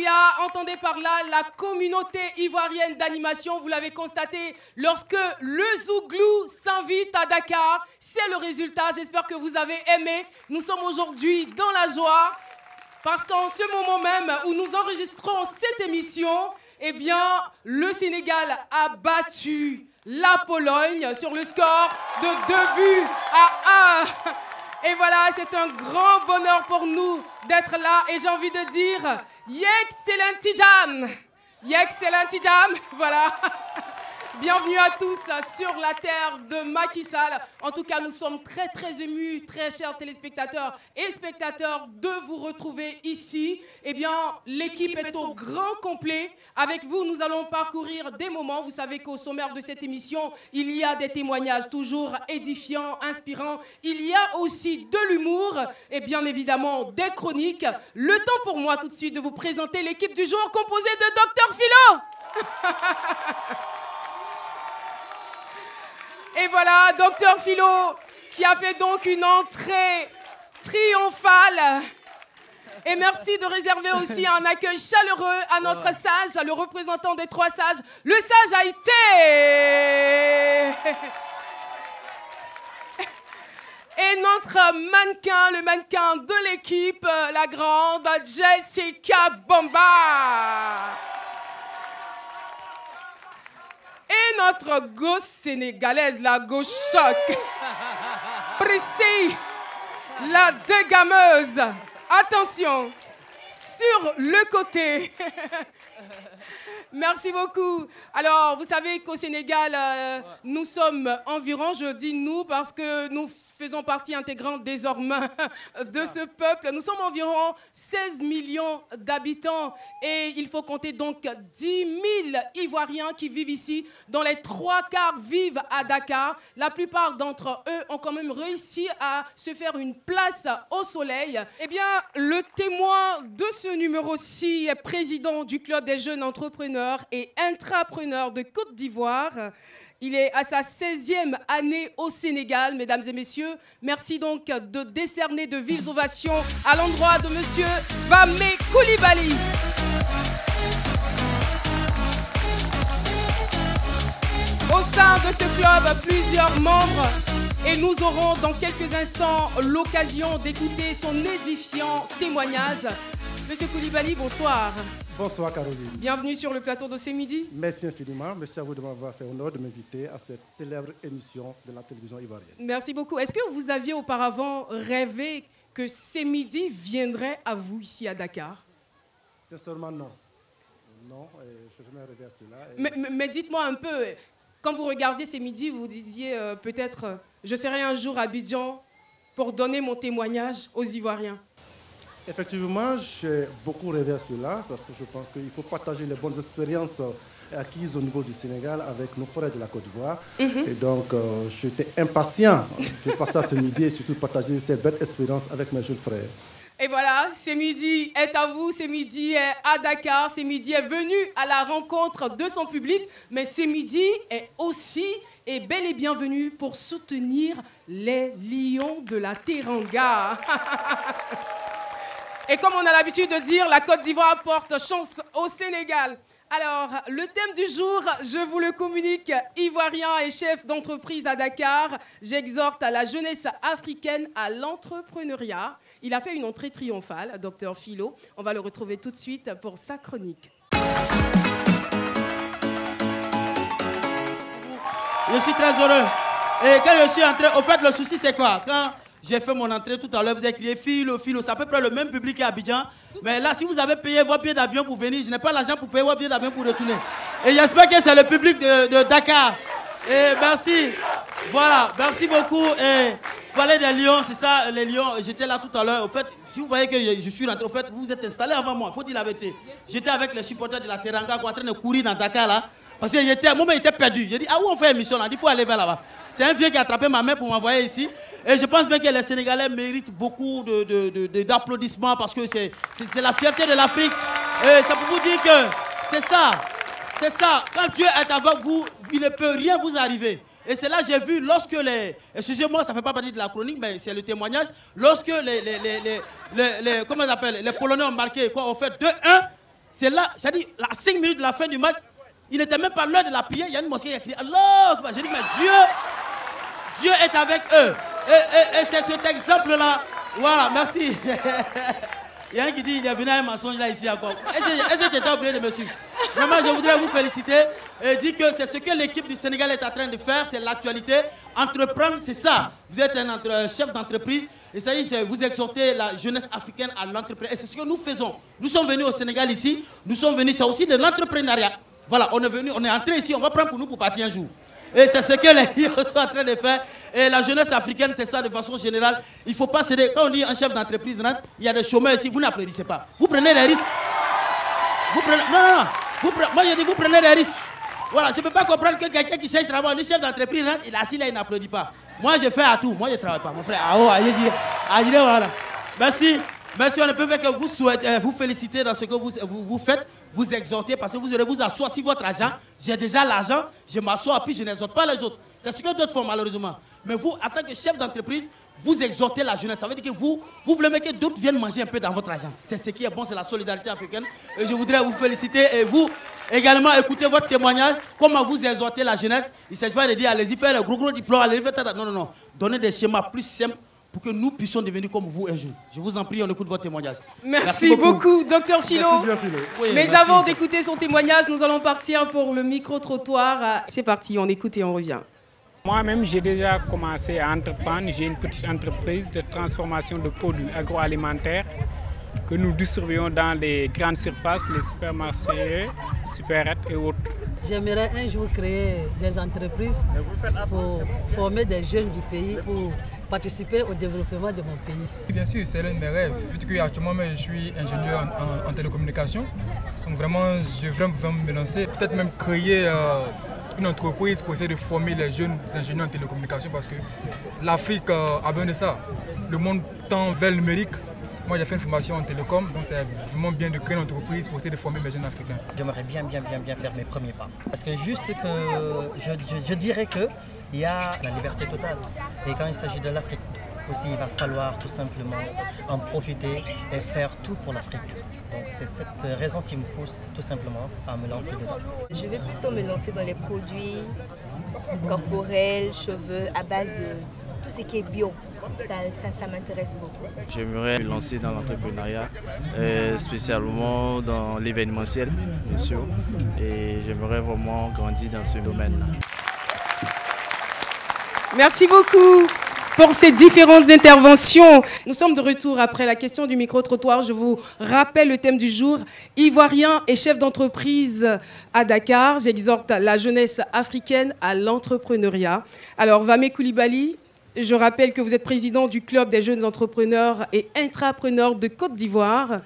Ivoria, entendez par là la communauté ivoirienne d'animation. Vous l'avez constaté, lorsque le Zouglou s'invite à Dakar, c'est le résultat. J'espère que vous avez aimé. Nous sommes aujourd'hui dans la joie parce qu'en ce moment même où nous enregistrons cette émission, eh bien, le Sénégal a battu la Pologne sur le score de 2-1. Et voilà, c'est un grand bonheur pour nous d'être là. Et j'ai envie de dire, Yexcellenti Jam. Yexcellenti Jam, voilà. Bienvenue à tous sur la terre de Macky Sall. En tout cas, nous sommes très très émus, très chers téléspectateurs et spectateurs, de vous retrouver ici. Eh bien, l'équipe est au grand complet. Avec vous, nous allons parcourir des moments. Vous savez qu'au sommaire de cette émission, il y a des témoignages toujours édifiants, inspirants. Il y a aussi de l'humour et bien évidemment des chroniques. Le temps pour moi tout de suite de vous présenter l'équipe du jour composée de Dr Philo. Et voilà, Dr Philo, qui a fait donc une entrée triomphale. Et merci de réserver aussi un accueil chaleureux à notre sage, le représentant des 3 sages, le sage Haïté. Et notre mannequin, le mannequin de l'équipe, la grande Jessica Bomba. Et notre gosse sénégalaise, la gauche choc. Prissy, la dégameuse. Attention, sur le côté. Merci beaucoup. Alors, vous savez qu'au Sénégal, nous sommes environ, je dis nous, parce que nous faisons partie intégrante désormais de ce peuple. Nous sommes environ 16 millions d'habitants et il faut compter donc 10 000 Ivoiriens qui vivent ici, dont les 3/4 vivent à Dakar. La plupart d'entre eux ont quand même réussi à se faire une place au soleil. Eh bien, le témoin de ce numéro-ci est président du Club des jeunes entrepreneurs et intrapreneurs de Côte d'Ivoire. Il est à sa 16e année au Sénégal, mesdames et messieurs. Merci donc de décerner de vives ovations à l'endroit de monsieur Vamé Koulibaly. Au sein de ce club, plusieurs membres. Et nous aurons dans quelques instants l'occasion d'écouter son édifiant témoignage. Monsieur Koulibaly, bonsoir. Bonsoir Caroline. Bienvenue sur le plateau de ce midi. Merci infiniment. Merci à vous de m'avoir fait honneur de m'inviter à cette célèbre émission de la télévision ivoirienne. Merci beaucoup. Est-ce que vous aviez auparavant rêvé que ces midis viendraient à vous ici à Dakar? Sincèrement, non. Non, je n'ai jamais rêvé à cela. Mais dites-moi un peu, quand vous regardiez ces midis, vous disiez peut-être je serai un jour à Abidjan pour donner mon témoignage aux Ivoiriens. Effectivement, j'ai beaucoup rêvé à cela parce que je pense qu'il faut partager les bonnes expériences acquises au niveau du Sénégal avec nos frères de la Côte d'Ivoire. Et donc, j'étais impatient de passer ce midi et surtout partager cette belle expérience avec mes jeunes frères. Et voilà, ce midi est à vous, ce midi est à Dakar, ce midi est venu à la rencontre de son public, mais ce midi est aussi et bel et bien venu pour soutenir les lions de la Teranga. Et comme on a l'habitude de dire, la Côte d'Ivoire porte chance au Sénégal. Alors, le thème du jour, je vous le communique, ivoirien et chef d'entreprise à Dakar. J'exhorte à la jeunesse africaine à l'entrepreneuriat. Il a fait une entrée triomphale, Dr Philo. On va le retrouver tout de suite pour sa chronique. Je suis très heureux. Et quand je suis entré, au fait, le souci, c'est quoi? Quand j'ai fait mon entrée tout à l'heure, vous avez crié Philo, Philo. C'est à peu près le même public qu'à Abidjan. Mais là, si vous avez payé vos billets d'avion pour venir, je n'ai pas l'argent pour payer vos billets d'avion pour retourner. Et j'espère que c'est le public de Dakar. Et merci. Voilà, merci beaucoup. Et parler des lions, c'est ça, les lions. J'étais là tout à l'heure. Au fait, si vous voyez que je suis rentré, au fait, vous vous êtes installés avant moi. Il faut dire la vérité. J'étais avec les supporters de la Teranga en train de courir dans Dakar là. Parce que moi, j'étais perdu. J'ai dit, ah, où on fait émission là? Il faut aller vers là-bas. C'est un vieux qui a attrapé ma main pour m'envoyer ici. Et je pense bien que les Sénégalais méritent beaucoup d'applaudissements parce que c'est la fierté de l'Afrique. Et c'est pour vous dire que c'est ça. C'est ça. Quand Dieu est avec vous, il ne peut rien vous arriver. Et c'est là que j'ai vu lorsque les... Excusez-moi, ça ne fait pas partie de la chronique, mais c'est le témoignage. Lorsque comment on appelle, les Polonais ont marqué, quoi, on fait 2-1. C'est là, c'est-à-dire, à 5 minutes de la fin du match, il n'était même pas l'heure de la prière. Il y a une mosquée qui a crié Allah. J'ai dit, mais Dieu est avec eux. Et c'est cet exemple-là. Voilà, merci. Il y a un qui dit, il est venu à un mensonge là, ici encore. Est-ce que tu étais obligé de me suivre? Vraiment, je voudrais vous féliciter et dire que c'est ce que l'équipe du Sénégal est en train de faire, c'est l'actualité. Entreprendre, c'est ça. Vous êtes un chef d'entreprise. Et ça y est, vous exhortez la jeunesse africaine à l'entrepreneuriat. Et c'est ce que nous faisons. Nous sommes venus au Sénégal ici. Nous sommes venus, c'est aussi de l'entrepreneuriat. Voilà, on est entré ici, on va prendre pour nous pour partir un jour. Et c'est ce que les gens sont en train de faire. Et la jeunesse africaine, c'est ça de façon générale. Il ne faut pas céder. Quand on dit un chef d'entreprise rentre, il y a des chômeurs ici, vous n'applaudissez pas. Vous prenez des risques. Vous prenez... Non. Moi, je dis, vous prenez des risques. Voilà, je ne peux pas comprendre que quelqu'un qui cherche travail, le chef d'entreprise rentre, il est assis là, il n'applaudit pas. Moi, je fais à tout. Moi, je ne travaille pas. Mon frère, voilà. Merci. Merci, on ne peut faire que vous féliciter dans ce que vous faites, vous exhorter, parce que vous aurez vous asseoir sur votre argent. J'ai déjà l'argent, je m'assois, puis je n'exhorte pas les autres. C'est ce que d'autres font malheureusement. Mais vous, en tant que chef d'entreprise, vous exhortez la jeunesse. Ça veut dire que vous voulez que d'autres viennent manger un peu dans votre argent. C'est ce qui est bon, c'est la solidarité africaine. Et je voudrais vous féliciter et vous également écouter votre témoignage. Comment vous exhortez la jeunesse. Il ne s'agit pas de dire allez-y faire le gros diplôme, allez-y faire... Non. Donnez des schémas plus simples pour que nous puissions devenir comme vous un jour. Je vous en prie, on écoute votre témoignage. Merci beaucoup, Dr Philo. Oui, mais avant d'écouter son témoignage, nous allons partir pour le micro-trottoir. C'est parti, on écoute et on revient. Moi-même, j'ai déjà commencé à entreprendre. J'ai une petite entreprise de transformation de produits agroalimentaires que nous distribuons dans les grandes surfaces, les supermarchés, supérettes et autres. J'aimerais un jour créer des entreprises pour former des jeunes du pays, pour participer au développement de mon pays. Bien sûr, c'est l'un de mes rêves, vu que actuellement je suis ingénieur en télécommunication. Donc vraiment, je veux vraiment me lancer, peut-être même créer une entreprise pour essayer de former les jeunes ingénieurs en télécommunication parce que l'Afrique a besoin de ça. Le monde tend vers le numérique. Moi, j'ai fait une formation en télécom, donc c'est vraiment bien de créer une entreprise pour essayer de former mes jeunes africains. J'aimerais bien faire mes premiers pas. Parce que juste que je dirais qu'il y a la liberté totale. Et quand il s'agit de l'Afrique aussi, il va falloir tout simplement en profiter et faire tout pour l'Afrique. Donc c'est cette raison qui me pousse tout simplement à me lancer dedans. Je vais plutôt me lancer dans les produits corporels, cheveux, à base de tout ce qui est bio. Ça m'intéresse beaucoup. J'aimerais me lancer dans l'entrepreneuriat, spécialement dans l'événementiel, bien sûr. Et j'aimerais vraiment grandir dans ce domaine-là. Merci beaucoup pour ces différentes interventions. Nous sommes de retour après la question du micro-trottoir. Je vous rappelle le thème du jour. Ivoirien et chef d'entreprise à Dakar. J'exhorte la jeunesse africaine à l'entrepreneuriat. Alors, Vamé Coulibaly, je rappelle que vous êtes président du Club des jeunes entrepreneurs et intrapreneurs de Côte d'Ivoire.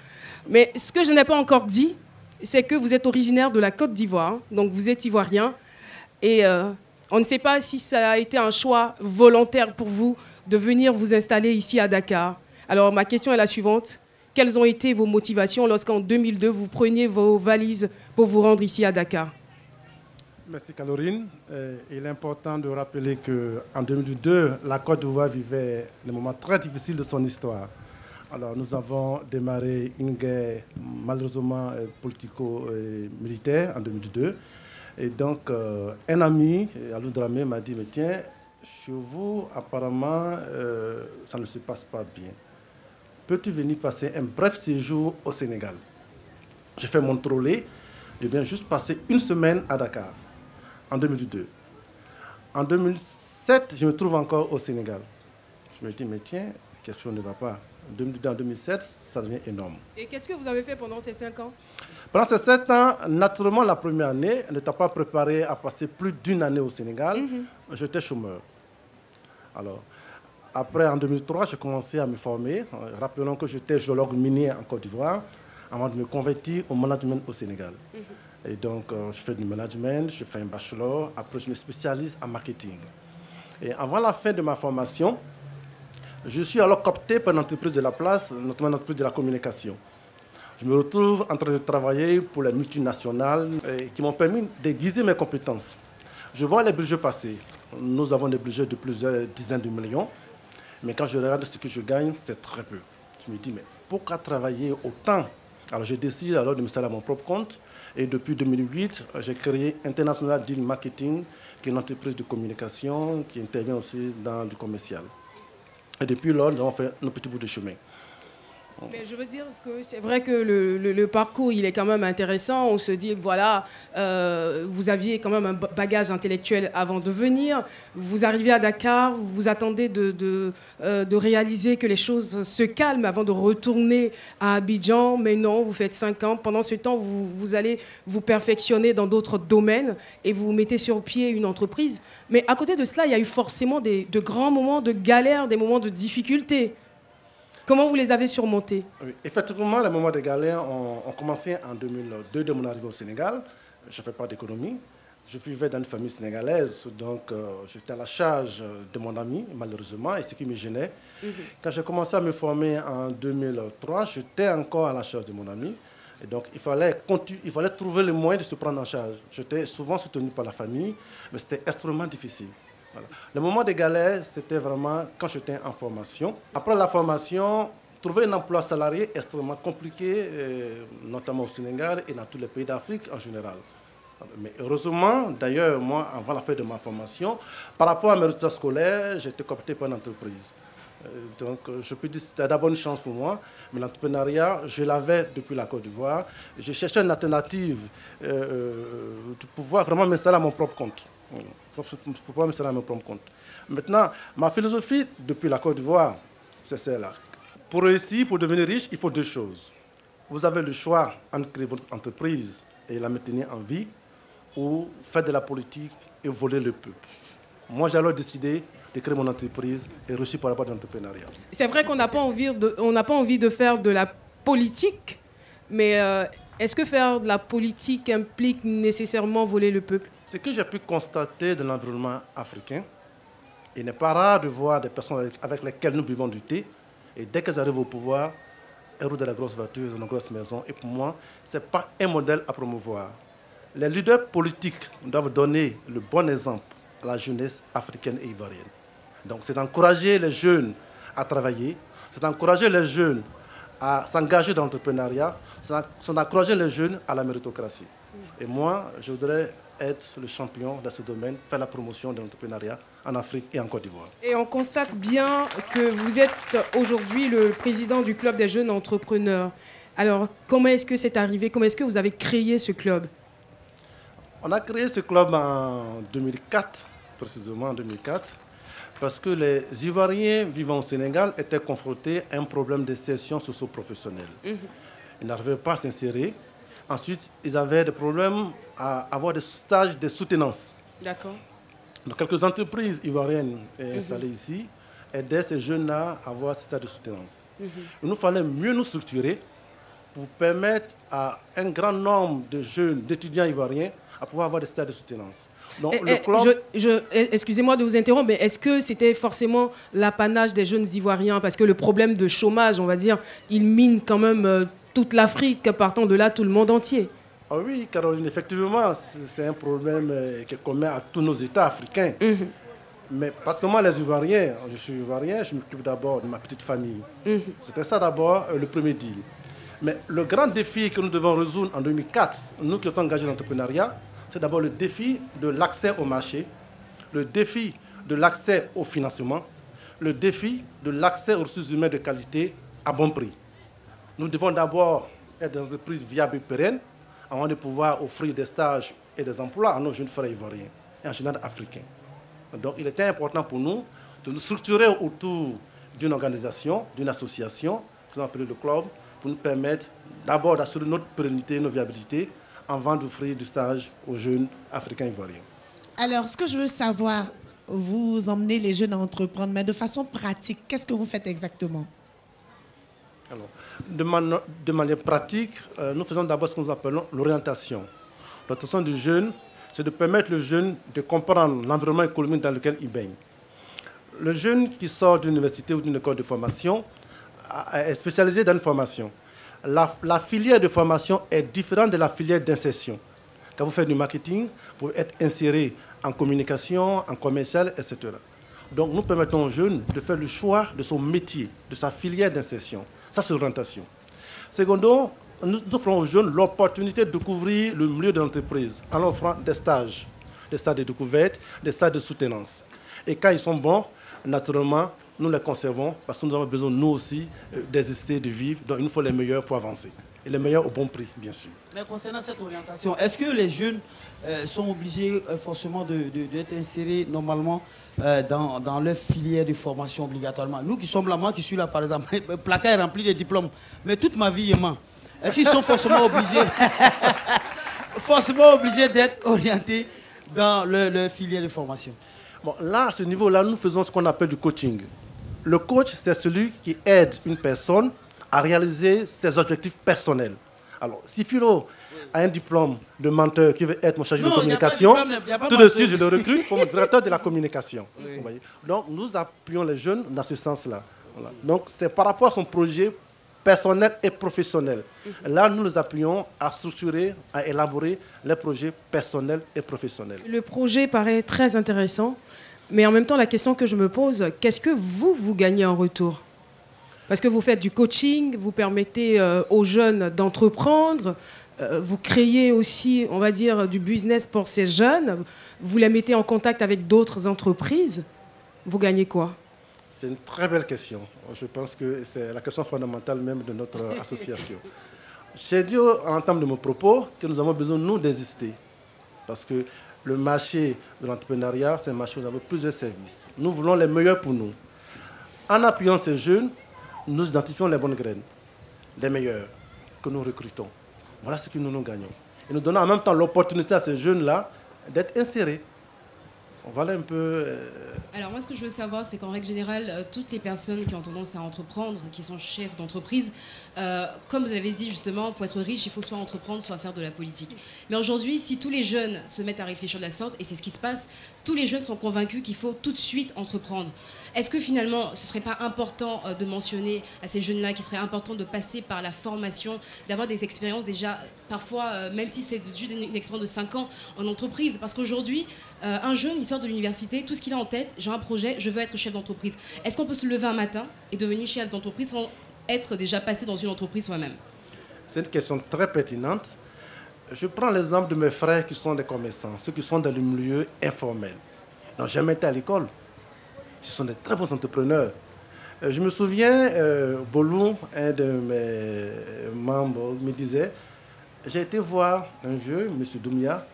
Mais ce que je n'ai pas encore dit, c'est que vous êtes originaire de la Côte d'Ivoire. Donc, vous êtes ivoirien. Et on ne sait pas si ça a été un choix volontaire pour vous de venir vous installer ici à Dakar. Alors, ma question est la suivante. Quelles ont été vos motivations lorsqu'en 2002, vous preniez vos valises pour vous rendre ici à Dakar? Merci Caroline. Il est important de rappeler qu'en 2002, la Côte d'Ivoire vivait des moments très difficiles de son histoire. Alors, nous avons démarré une guerre malheureusement politico-militaire en 2002. Et donc, un ami, Alou Dramé, m'a dit, mais tiens, chez vous, apparemment, ça ne se passe pas bien. Peux-tu venir passer un bref séjour au Sénégal? J'ai fait mon trolley. Je viens juste passer une semaine à Dakar, en 2002. En 2007, je me trouve encore au Sénégal. Je me dis, mais tiens, quelque chose ne va pas. En 2002, en 2007, ça devient énorme. Et qu'est-ce que vous avez fait pendant ces 5 ans? Pendant ces 7 ans, naturellement, la première année, ne t'a pas préparé à passer plus d'une année au Sénégal. J'étais chômeur. Alors, après, en 2003, j'ai commencé à me former. Rappelons que j'étais géologue minier en Côte d'Ivoire avant de me convertir au management au Sénégal. Et donc, je fais du management, je fais un bachelor. Après, je me spécialise en marketing. Et avant la fin de ma formation, je suis alors coopté par une entreprise de la place, notamment une entreprise de la communication. Je me retrouve en train de travailler pour les multinationales qui m'ont permis d'aiguiser mes compétences. Je vois les budgets passer. Nous avons des budgets de plusieurs dizaines de millions. Mais quand je regarde ce que je gagne, c'est très peu. Je me dis, mais pourquoi travailler autant Alors j'ai décidé alors de me installer à mon propre compte. Et depuis 2008, j'ai créé International Deal Marketing, qui est une entreprise de communication qui intervient aussi dans du commercial. Et depuis lors, nous avons fait nos petits bouts de chemin. Mais je veux dire que c'est vrai que le parcours, il est quand même intéressant. On se dit, voilà, vous aviez quand même un bagage intellectuel avant de venir. Vous arrivez à Dakar, vous attendez de réaliser que les choses se calment avant de retourner à Abidjan. Mais non, vous faites 5 ans. Pendant ce temps, vous allez vous perfectionner dans d'autres domaines et vous mettez sur pied une entreprise. Mais à côté de cela, il y a eu forcément de grands moments de galère, des moments de difficulté. Comment vous les avez surmontés? Oui, effectivement, les moments de galère ont commencé en 2002, de mon arrivée au Sénégal. Je ne fais pas d'économie. Je vivais dans une famille sénégalaise, donc j'étais à la charge de mon ami, malheureusement, et ce qui me gênait. Quand j'ai commencé à me former en 2003, j'étais encore à la charge de mon ami. Et donc, il fallait trouver le moyen de se prendre en charge. J'étais souvent soutenu par la famille, mais c'était extrêmement difficile. Voilà. Le moment de galère, c'était vraiment quand j'étais en formation. Après la formation, trouver un emploi salarié est extrêmement compliqué, notamment au Sénégal et dans tous les pays d'Afrique en général. Mais heureusement, d'ailleurs, moi, avant la fin de ma formation, par rapport à mes résultats scolaires, j'ai été coopté par une entreprise. Donc, je peux dire que c'était d'abord une chance pour moi, mais l'entrepreneuriat, je l'avais depuis la Côte d'Ivoire. Je cherchais une alternative de pouvoir vraiment m'installer à mon propre compte. Pour pouvoir m'installer à mon propre compte. Maintenant, ma philosophie depuis la Côte d'Ivoire, c'est celle-là. Pour réussir, pour devenir riche, il faut 2 choses. Vous avez le choix entre créer votre entreprise et la maintenir en vie, ou faire de la politique et voler le peuple. Moi, j'ai alors décidé de créer mon entreprise et réussir par rapport à l'entrepreneuriat. C'est vrai qu'on n'a pas envie de faire de la politique, mais est-ce que faire de la politique implique nécessairement voler le peuple? Ce que j'ai pu constater de l'environnement africain, il n'est pas rare de voir des personnes avec lesquelles nous buvons du thé, et dès qu'elles arrivent au pouvoir, elles roulent dans la grosse voiture, dans la grosse maison. Et pour moi, ce n'est pas un modèle à promouvoir. Les leaders politiques doivent donner le bon exemple à la jeunesse africaine et ivoirienne. Donc c'est d'encourager les jeunes à travailler, c'est d'encourager les jeunes à s'engager dans l'entrepreneuriat, c'est d'encourager les jeunes à la méritocratie. Et moi, je voudrais être le champion dans ce domaine, faire la promotion de l'entrepreneuriat en Afrique et en Côte d'Ivoire. Et on constate bien que vous êtes aujourd'hui le président du Club des jeunes entrepreneurs. Alors, comment est-ce que c'est arrivé? Comment est-ce que vous avez créé ce club? On a créé ce club en 2004, précisément en 2004, parce que les Ivoiriens vivant au Sénégal étaient confrontés à un problème d'insertion socio-professionnelle. Ils n'arrivaient pas à s'insérer. Ensuite, ils avaient des problèmes à avoir des stages de soutenance. D'accord. Donc, quelques entreprises ivoiriennes installées ici aidaient ces jeunes-là à avoir ces stages de soutenance. Il nous fallait mieux nous structurer pour permettre à un grand nombre de jeunes, d'étudiants ivoiriens, à pouvoir avoir des stages de soutenance. Donc, le club... Excusez-moi de vous interrompre, mais est-ce que c'était forcément l'apanage des jeunes Ivoiriens? Parce que le problème de chômage, on va dire, il mine quand même toute l'Afrique, partant de là, tout le monde entier. Ah oui, Caroline, effectivement, c'est un problème qui est commun à tous nos États africains. Mais parce que moi, les Ivoiriens, je suis Ivoirien, je m'occupe d'abord de ma petite famille. C'était ça d'abord le premier deal. Mais le grand défi que nous devons résoudre en 2004, nous qui sommes engagés dans l'entrepreneuriat, c'est d'abord le défi de l'accès au marché, le défi de l'accès au financement, le défi de l'accès aux ressources humaines de qualité à bon prix. Nous devons d'abord être des entreprises viables et pérennes avant de pouvoir offrir des stages et des emplois à nos jeunes frères ivoiriens et en général africains. Donc il était important pour nous de nous structurer autour d'une organisation, d'une association, que nous appelons le club, pour nous permettre d'abord d'assurer notre pérennité, notre viabilité, avant d'offrir du stage aux jeunes africains ivoiriens. Alors, ce que je veux savoir, vous emmenez les jeunes à entreprendre, mais de façon pratique, qu'est-ce que vous faites exactement? Alors, de manière pratique, nous faisons d'abord ce que nous appelons l'orientation. L'orientation du jeune, c'est de permettre le jeune de comprendre l'environnement économique dans lequel il baigne. Le jeune qui sort d'une université ou d'une école de formation est spécialisé dans une formation. La filière de formation est différente de la filière d'insertion. Quand vous faites du marketing, vous pouvez être inséré en communication, en commercial, etc. Donc nous permettons aux jeunes de faire le choix de son métier, de sa filière d'insertion. Ça, c'est l'orientation. Secondo, nous offrons aux jeunes l'opportunité de découvrir le milieu de l'entreprise en offrant des stages de découverte, des stages de soutenance. Et quand ils sont bons, naturellement, nous les conservons parce que nous avons besoin, nous aussi, d'exister, de vivre. Donc, il nous faut les meilleurs pour avancer. Et les meilleurs au bon prix, bien sûr. Mais concernant cette orientation, est-ce que les jeunes sont obligés forcément d'être insérés normalement dans leur filière de formation obligatoirement? Nous qui sommes là, moi qui suis là par exemple, le placard est rempli de diplômes, mais toute ma vie, est-ce qu'ils sont forcément obligés d'être orientés dans leur filière de formation? Bon, là, à ce niveau-là, nous faisons ce qu'on appelle du coaching. Le coach, c'est celui qui aide une personne à réaliser ses objectifs personnels. Alors, si Philo a un diplôme de menteur qui veut être mon chargé de communication, tout de suite, je le recrute comme directeur de la communication. Oui. Vous voyez. Donc, nous appuyons les jeunes dans ce sens-là. Voilà. Donc, c'est par rapport à son projet personnel et professionnel. Là, nous les appuyons à structurer, à élaborer les projets personnels et professionnels. Le projet paraît très intéressant, mais en même temps, la question que je me pose, qu'est-ce que vous gagnez en retour? Parce que vous faites du coaching, vous permettez aux jeunes d'entreprendre, vous créez aussi, on va dire, du business pour ces jeunes, vous les mettez en contact avec d'autres entreprises. Vous gagnez quoi? C'est une très belle question. Je pense que c'est la question fondamentale même de notre association. J'ai dit à l'entame de mon propos que nous avons besoin, nous, d'exister. Parce que le marché de l'entrepreneuriat, c'est un marché où nous avons plusieurs services. Nous voulons les meilleurs pour nous. En appuyant ces jeunes, nous identifions les bonnes graines, les meilleurs, que nous recrutons. Voilà ce que nous gagnons. Et nous donnons en même temps l'opportunité à ces jeunes-là d'être insérés. Voilà un peu... Alors moi, ce que je veux savoir, c'est qu'en règle générale, toutes les personnes qui ont tendance à entreprendre, qui sont chefs d'entreprise, comme vous l'avez dit justement, pour être riche, il faut soit entreprendre, soit faire de la politique. Mais aujourd'hui, si tous les jeunes se mettent à réfléchir de la sorte, et c'est ce qui se passe, tous les jeunes sont convaincus qu'il faut tout de suite entreprendre. Est-ce que finalement, ce ne serait pas important de mentionner à ces jeunes-là qu'il serait important de passer par la formation, d'avoir des expériences déjà, parfois, même si c'est juste une expérience de 5 ans en entreprise? Parce qu'aujourd'hui, un jeune, il sort de l'université, tout ce qu'il a en tête, j'ai un projet, je veux être chef d'entreprise. Est-ce qu'on peut se lever un matin et devenir chef d'entreprise sans être déjà passé dans une entreprise soi-même? C'est une question très pertinente. Je prends l'exemple de mes frères qui sont des commerçants, ceux qui sont dans le milieu informel. Ils n'ont jamais été à l'école. Ce sont des très bons entrepreneurs. Je me souviens, Bolou, un de mes membres, me disait, j'ai été voir un vieux, M. Doumia,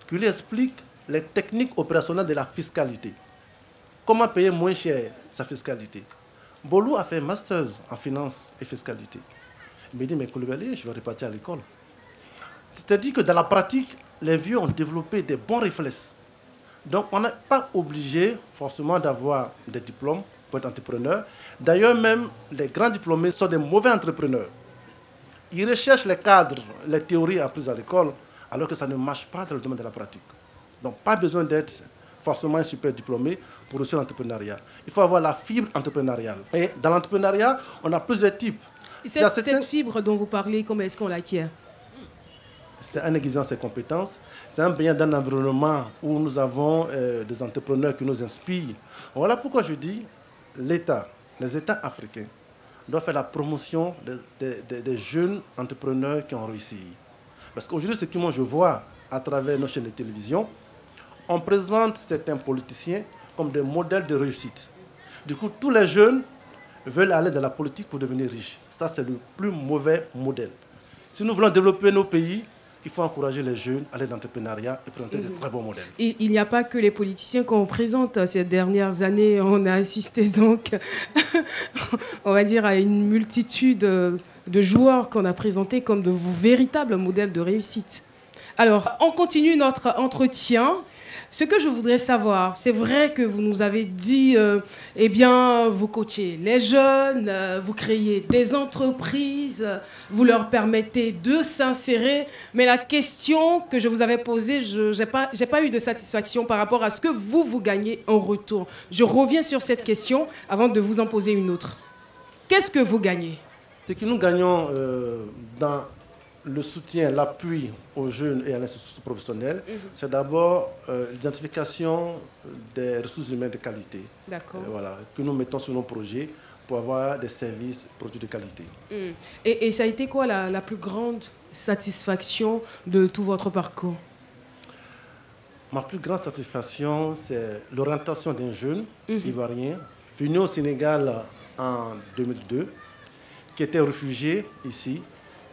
qui lui explique les techniques opérationnelles de la fiscalité. Comment payer moins cher sa fiscalité? Bolou a fait un master en finance et fiscalité. Il me dit, mais Koulibaly, je vais repartir à l'école. C'est-à-dire que dans la pratique, les vieux ont développé des bons réflexes. Donc, on n'est pas obligé forcément d'avoir des diplômes pour être entrepreneur. D'ailleurs, même les grands diplômés sont des mauvais entrepreneurs. Ils recherchent les cadres, les théories apprises à l'école, alors que ça ne marche pas dans le domaine de la pratique. Donc, pas besoin d'être forcément un super diplômé pour réussir l'entrepreneuriat. Il faut avoir la fibre entrepreneuriale. Et dans l'entrepreneuriat, on a plusieurs types. Cette fibre dont vous parlez, comment est-ce qu'on l'acquiert? C'est en aiguisant ses compétences. C'est en baignant dans un environnement où nous avons des entrepreneurs qui nous inspirent. Voilà pourquoi je dis l'État, les États africains doivent faire la promotion des jeunes entrepreneurs qui ont réussi. Parce qu'aujourd'hui, ce que moi je vois à travers nos chaînes de télévision, on présente certains politiciens comme des modèles de réussite. Du coup, tous les jeunes veulent aller dans la politique pour devenir riches. Ça, c'est le plus mauvais modèle. Si nous voulons développer nos pays, il faut encourager les jeunes à aller dans l'entrepreneuriat et présenter de très bons modèles. Et il n'y a pas que les politiciens qu'on présente. Ces dernières années, on a assisté donc, on va dire, à une multitude de joueurs qu'on a présentés comme de véritables modèles de réussite. Alors, on continue notre entretien. Ce que je voudrais savoir, c'est vrai que vous nous avez dit, eh bien, vous coachez les jeunes, vous créez des entreprises, vous leur permettez de s'insérer. Mais la question que je vous avais posée, je n'ai pas eu de satisfaction par rapport à ce que vous gagnez en retour. Je reviens sur cette question avant de vous en poser une autre. Qu'est-ce que vous gagnez? Ce que nous gagnons dans le soutien, l'appui aux jeunes et à l'institution professionnelle, c'est d'abord l'identification des ressources humaines de qualité. D'accord. Voilà, que nous mettons sur nos projets pour avoir des services, produits de qualité. Et ça a été quoi la plus grande satisfaction de tout votre parcours? Ma plus grande satisfaction, c'est l'orientation d'un jeune ivoirien venu au Sénégal en 2002, qui était réfugié ici,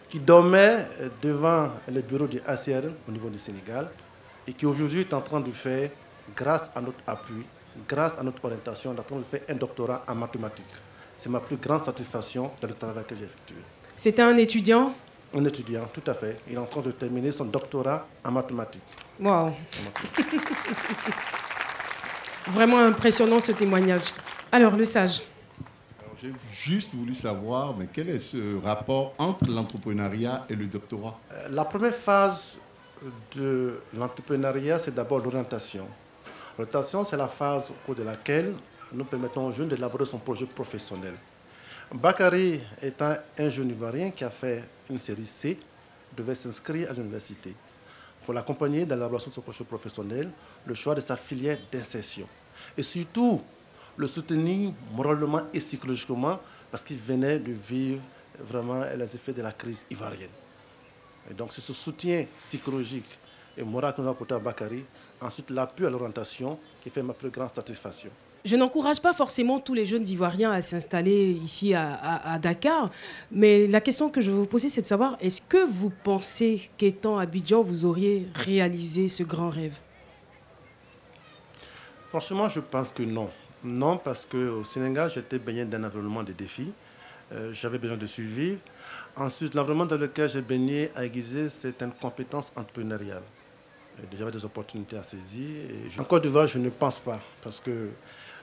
qui dormait devant le bureau du ACR au niveau du Sénégal et qui aujourd'hui est en train de faire, grâce à notre appui, grâce à notre orientation, est en train de faire un doctorat en mathématiques. C'est ma plus grande satisfaction dans le travail que j'ai effectué. C'était un étudiant? Un étudiant, tout à fait. Il est en train de terminer son doctorat en mathématiques. Wow. Vraiment impressionnant ce témoignage. Alors, le sage. J'ai juste voulu savoir, mais quel est ce rapport entre l'entrepreneuriat et le doctorat? La première phase de l'entrepreneuriat, c'est d'abord l'orientation. L'orientation, c'est la phase au cours de laquelle nous permettons aux jeunes d'élaborer son projet professionnel. Bakary étant un jeune ivoirien qui a fait une série C, devait s'inscrire à l'université. Il faut l'accompagner dans l'élaboration de son projet professionnel, le choix de sa filière d'insertion. Et surtout, le soutenir moralement et psychologiquement parce qu'il venait de vivre vraiment les effets de la crise ivoirienne. Et donc, c'est ce soutien psychologique et moral que nous avons apporté à Bakary, ensuite l'appui à l'orientation qui fait ma plus grande satisfaction. Je n'encourage pas forcément tous les jeunes Ivoiriens à s'installer ici à Dakar, mais la question que je vais vous poser, c'est de savoir, est-ce que vous pensez qu'étant à Abidjan, vous auriez réalisé ce grand rêve? Franchement, je pense que non. Non, parce qu'au Sénégal, j'étais baigné d'un environnement de défis. J'avais besoin de survivre. Ensuite, l'environnement dans lequel j'ai baigné a aiguisé certaines compétences entrepreneuriales. J'avais des opportunités à saisir. En Côte d'Ivoire, je ne pense pas, parce que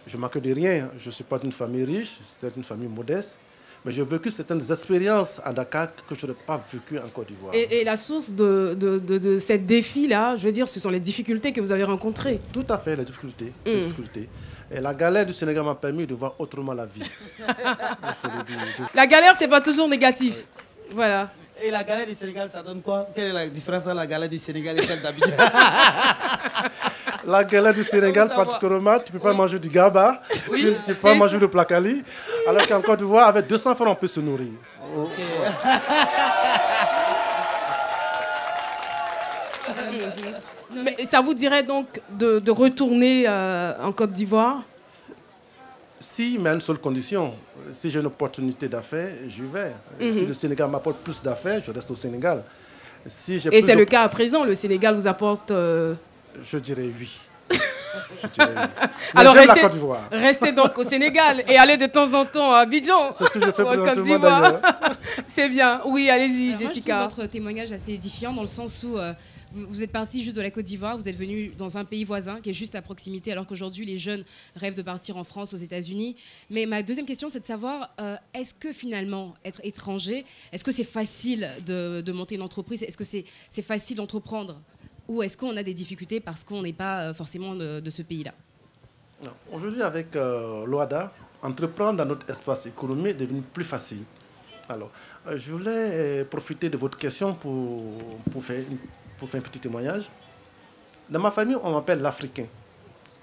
je ne manque de rien. Je ne suis pas d'une famille riche, c'est une famille modeste. Mais j'ai vécu certaines expériences à Dakar que je n'aurais pas vécues en Côte d'Ivoire. Et la source de ces défis-là, je veux dire, ce sont les difficultés que vous avez rencontrées. Tout à fait, les difficultés. Les difficultés. Et la galère du Sénégal m'a permis de voir autrement la vie. Il faut le dire. La galère, ce n'est pas toujours négatif. Voilà. Et la galère du Sénégal, ça donne quoi? Quelle est la différence entre la galère du Sénégal et celle d'Abidjan? La galère du Sénégal, particulièrement, tu ne peux pas manger du gaba, oui, tu ne peux pas manger du placali, alors qu'en Côte d'Ivoire, avec 200 francs, on peut se nourrir. Mais ça vous dirait donc de retourner en Côte d'Ivoire? Si, mais à une seule condition. Si j'ai une opportunité d'affaires, j'y vais. Si le Sénégal m'apporte plus d'affaires, je reste au Sénégal. Si et c'est le cas à présent, le Sénégal vous apporte... Je dirais oui. Je dirais oui. Alors restez, restez donc au Sénégal et allez de temps en temps à Abidjan. C'est ce que je fais présentement d'ailleurs. C'est bien. Oui, allez-y, Jessica. Moi, je trouve votre témoignage assez édifiant dans le sens où vous êtes parti juste de la Côte d'Ivoire, vous êtes venu dans un pays voisin qui est juste à proximité, alors qu'aujourd'hui les jeunes rêvent de partir en France, aux États-Unis. Mais ma deuxième question, c'est de savoir, est-ce que finalement, être étranger, est-ce que c'est facile de monter une entreprise? Est-ce que c'est facile d'entreprendre? Ou est-ce qu'on a des difficultés parce qu'on n'est pas forcément de ce pays-là? Aujourd'hui, avec l'OADA, entreprendre dans notre espace économique est devenu plus facile. Alors, je voulais profiter de votre question pour faire un petit témoignage. Dans ma famille, on m'appelle l'Africain.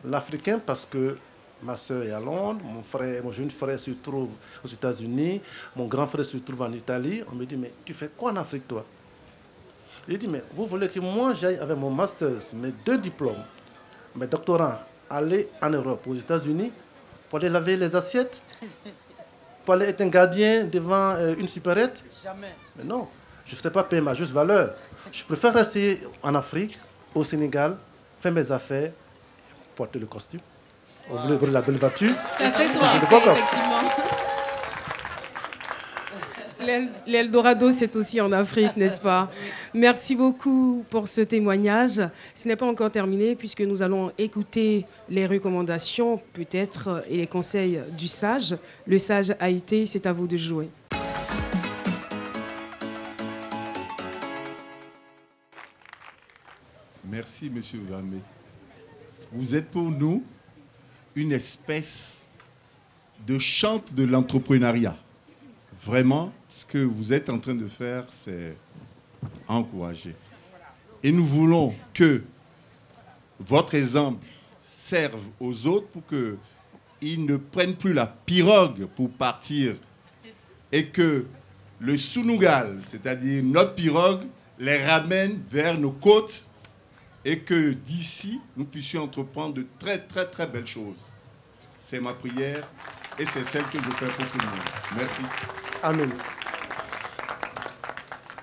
L'Africain parce que ma soeur est à Londres, mon jeune frère se trouve aux États-Unis, mon grand frère se trouve en Italie. On me dit, mais tu fais quoi en Afrique, toi? J'ai dit, mais vous voulez que moi j'aille avec mon master, mes 2 diplômes, mes doctorants, aller en Europe, aux États-Unis, pour aller laver les assiettes, pour aller être un gardien devant une supérette? Jamais. Mais non, je ne sais pas payer ma juste valeur. Je préfère rester en Afrique, au Sénégal, faire mes affaires, porter le costume, ouvrir la belle voiture. Ça fait son effet, effectivement. L'Eldorado, c'est aussi en Afrique, n'est-ce pas? Merci beaucoup pour ce témoignage. Ce n'est pas encore terminé puisque nous allons écouter les recommandations, peut-être, et les conseils du sage. Le sage Haïté, c'est à vous de jouer. Merci, Monsieur Vamé. Vous êtes pour nous une espèce de chante de l'entrepreneuriat. Vraiment, ce que vous êtes en train de faire, c'est encourager. Et nous voulons que votre exemple serve aux autres pour ils ne prennent plus la pirogue pour partir et que le Sunugal, c'est-à-dire notre pirogue, les ramène vers nos côtes et que d'ici, nous puissions entreprendre de très, très, très belles choses. C'est ma prière et c'est celle que je fais pour tout le monde. Merci. Amen.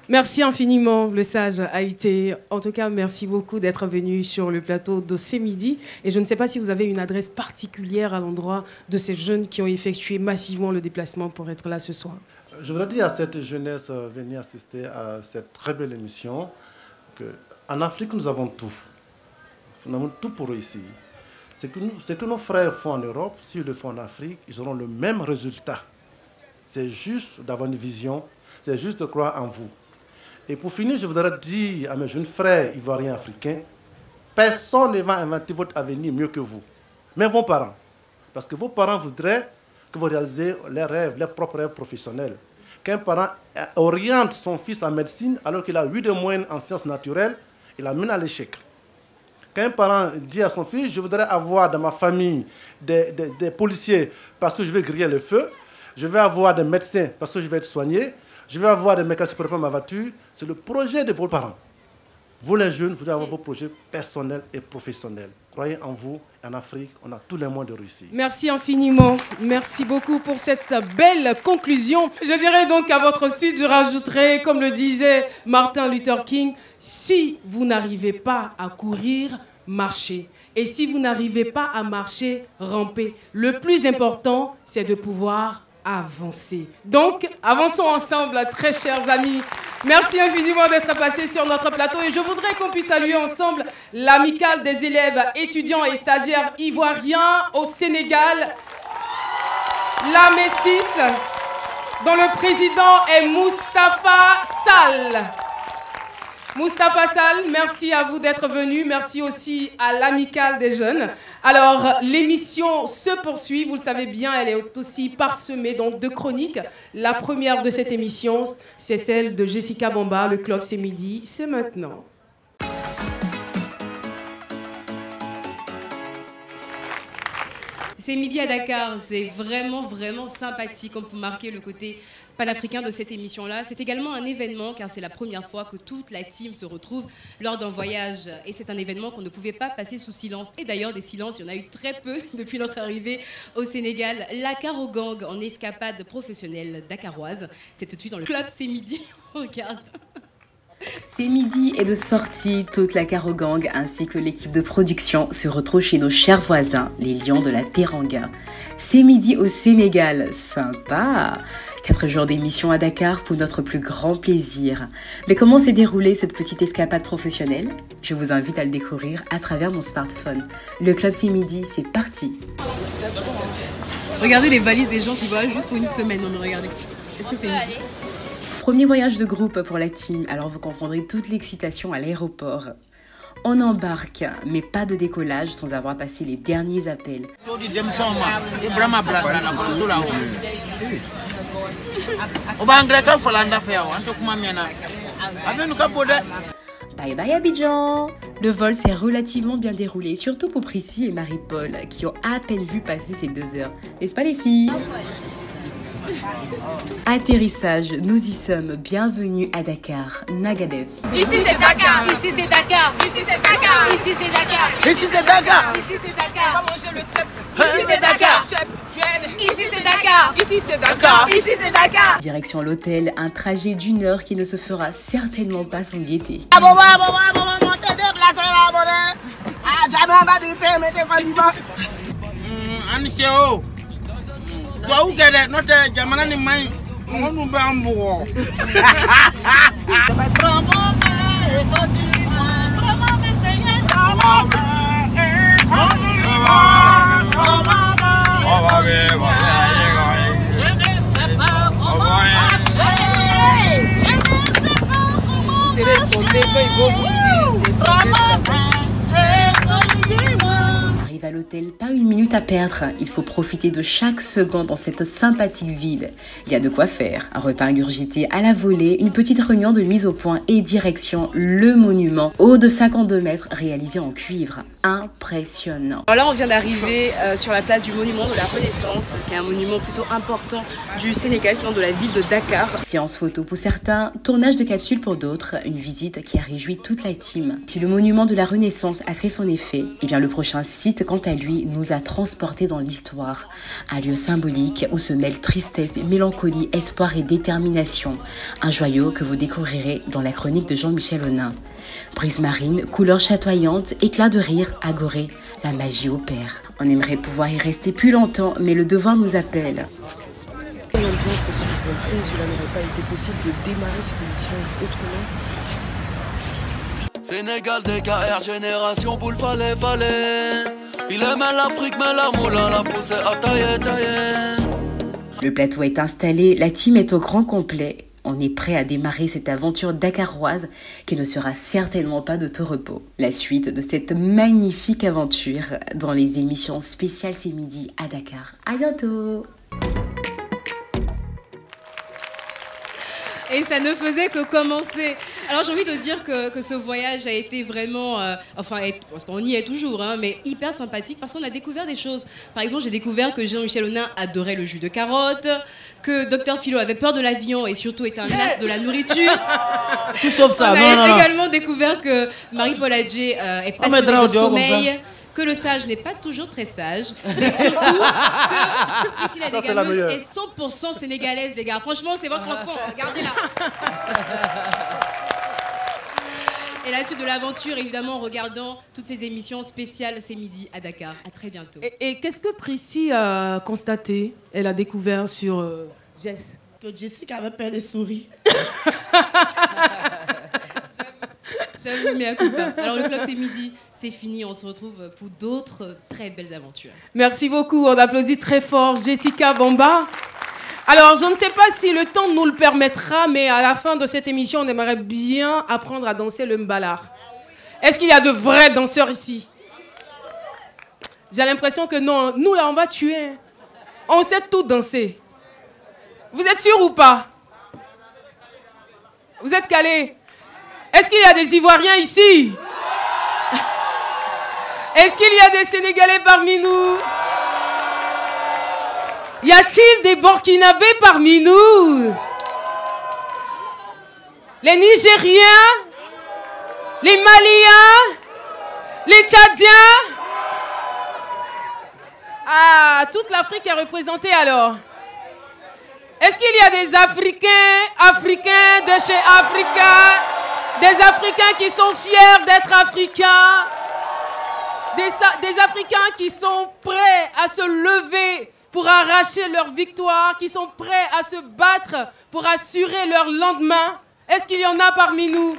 Merci infiniment, le sage Haïté. En tout cas, merci beaucoup d'être venu sur le plateau de ce midi. Et je ne sais pas si vous avez une adresse particulière à l'endroit de ces jeunes qui ont effectué massivement le déplacement pour être là ce soir. Je voudrais dire à cette jeunesse venir assister à cette très belle émission qu'en Afrique, nous avons tout. Nous avons tout pour réussir. Ce que nos frères font en Europe, s'ils le font en Afrique, ils auront le même résultat. C'est juste d'avoir une vision, c'est juste de croire en vous. Et pour finir, je voudrais dire à mes jeunes frères ivoiriens africains, personne ne va inventer votre avenir mieux que vous, même vos parents. Parce que vos parents voudraient que vous réalisez leurs rêves, leurs propres rêves professionnels. Qu'un parent oriente son fils en médecine alors qu'il a 8 de moyenne en sciences naturelles, il l'amène à l'échec. Qu'un parent dit à son fils, je voudrais avoir dans ma famille des policiers parce que je vais griller le feu, je vais avoir des médecins parce que je vais être soigné, je vais avoir des mécaniciens pour réparer ma voiture. C'est le projet de vos parents. Vous les jeunes, vous devez avoir vos projets personnels et professionnels. Croyez en vous, en Afrique, on a tous les moyens de réussir. Merci infiniment. Merci beaucoup pour cette belle conclusion. Je dirais donc à votre suite, je rajouterai, comme le disait Martin Luther King, si vous n'arrivez pas à courir, marchez. Et si vous n'arrivez pas à marcher, rampez. Le plus important, c'est de pouvoir avancer. Donc, avançons ensemble, très chers amis. Merci infiniment d'être passés sur notre plateau et je voudrais qu'on puisse saluer ensemble l'amicale des élèves, étudiants et stagiaires ivoiriens au Sénégal, la Messis, dont le président est Moustapha Sall. Moustapha Sall, merci à vous d'être venu. Merci aussi à l'amicale des jeunes. Alors, l'émission se poursuit. Vous le savez bien, elle est aussi parsemée donc, de chroniques. La première de cette émission, c'est celle de Jessica Bamba. Le club, c'est midi. C'est maintenant. C'est midi à Dakar. C'est vraiment, vraiment sympathique. On peut marquer le côté panafricain de cette émission-là. C'est également un événement car c'est la première fois que toute la team se retrouve lors d'un voyage et c'est un événement qu'on ne pouvait pas passer sous silence. Et d'ailleurs des silences, il y en a eu très peu depuis notre arrivée au Sénégal. La Caro Gang en escapade professionnelle dakaroise. C'est tout de suite dans le club, c'est midi. On regarde. C'est midi et de sortie, toute la Caro Gang ainsi que l'équipe de production se retrouvent chez nos chers voisins, les Lions de la Teranga. C'est midi au Sénégal, sympa. 4 jours d'émission à Dakar pour notre plus grand plaisir. Mais comment s'est déroulée cette petite escapade professionnelle? Je vous invite à le découvrir à travers mon smartphone. Le club c'est midi, c'est parti. Regardez les valises des gens qui voyagent juste pour une semaine. Non, regardez. Est-ce que c'est midi? Premier voyage de groupe pour la team, alors vous comprendrez toute l'excitation à l'aéroport. On embarque, mais pas de décollage sans avoir passé les derniers appels. Bye bye Abidjan. Le vol s'est relativement bien déroulé, surtout pour Prissy et Marie-Paul, qui ont à peine vu passer ces 2 heures. N'est-ce pas les filles? Atterrissage, nous y sommes. Bienvenue à Dakar, Nagadef. Ici c'est Dakar, ici c'est Dakar, ici c'est Dakar, ici c'est Dakar, ici c'est Dakar, ici c'est Dakar. On va manger le tchèp. Ici c'est Dakar, ici c'est Dakar, ici c'est Dakar, ici c'est Dakar. Direction l'hôtel, un trajet d'1 heure qui ne se fera certainement pas sans gaieté. C'est les côtés quand ils vont vous dire. Arrive à à l'hôtel, pas une minute à perdre. Il faut profiter de chaque seconde dans cette sympathique ville. Il y a de quoi faire. Un repas ingurgité à la volée, une petite réunion de mise au point et direction le monument haut de 52 mètres réalisé en cuivre. Impressionnant. Alors là, on vient d'arriver sur la place du monument de la Renaissance, qui est un monument plutôt important du Sénégal, sinon de la ville de Dakar. Séance photo pour certains, tournage de capsule pour d'autres, une visite qui a réjoui toute la team. Si le monument de la Renaissance a fait son effet, eh bien le prochain site, quant à lui, nous a transportés dans l'histoire. Un lieu symbolique où se mêlent tristesse, mélancolie, espoir et détermination. Un joyau que vous découvrirez dans la chronique de Jean-Michel Honin. Brise marine, couleurs chatoyantes, éclats de rire, agorés, la magie opère. On aimerait pouvoir y rester plus longtemps, mais le devoir nous appelle. L'ambiance se survoltait, cela n'aurait pas été possible de démarrer cette émission autrement. Sénégal, DKR, génération boule, fallait. Il aimait l'Afrique, mais la moulin l'a poussé à tailler. Le plateau est installé, la team est au grand complet. On est prêt à démarrer cette aventure dakaroise qui ne sera certainement pas de tout repos. La suite de cette magnifique aventure dans les émissions spéciales C'est Midi à Dakar. À bientôt! Et ça ne faisait que commencer. Alors j'ai envie de dire que ce voyage a été vraiment, parce qu'on y est toujours, hein, mais hyper sympathique parce qu'on a découvert des choses. Par exemple, j'ai découvert que Jean-Michel Honin adorait le jus de carotte, que Dr Philo avait peur de l'avion et surtout était un as de la nourriture. Tout sauf ça, On a également découvert que Marie-Paul Adjé est passionnée de sommeil. Que le sage n'est pas toujours très sage, mais surtout que Priscilla Desgameuse est 100% sénégalaise, les gars. Franchement, c'est votre enfant, regardez-la. Et la suite de l'aventure, évidemment, en regardant toutes ces émissions spéciales C'est Midi à Dakar. À très bientôt. Et qu'est-ce que Prissy a constaté? Elle a découvert sur Jess? Que Jessica avait peur des souris. J'avoue, mais à coup pas. Alors le club C'est Midi, c'est fini. On se retrouve pour d'autres très belles aventures. Merci beaucoup. On applaudit très fort Jessica Bamba. Alors, je ne sais pas si le temps nous le permettra, mais à la fin de cette émission, on aimerait bien apprendre à danser le mbalar. Est-ce qu'il y a de vrais danseurs ici? J'ai l'impression que non. Nous, là, on va tuer. On sait tout danser. Vous êtes sûr ou pas? Vous êtes calés? Est-ce qu'il y a des Ivoiriens ici? Est-ce qu'il y a des Sénégalais parmi nous? Y a-t-il des Burkinabés parmi nous? Les Nigériens? Les Maliens? Les Tchadiens? Ah, toute l'Afrique est représentée alors. Est-ce qu'il y a des Africains de chez Africa? Des Africains qui sont fiers d'être Africains? Des Africains qui sont prêts à se lever pour arracher leur victoire, qui sont prêts à se battre pour assurer leur lendemain? Est-ce qu'il y en a parmi nous?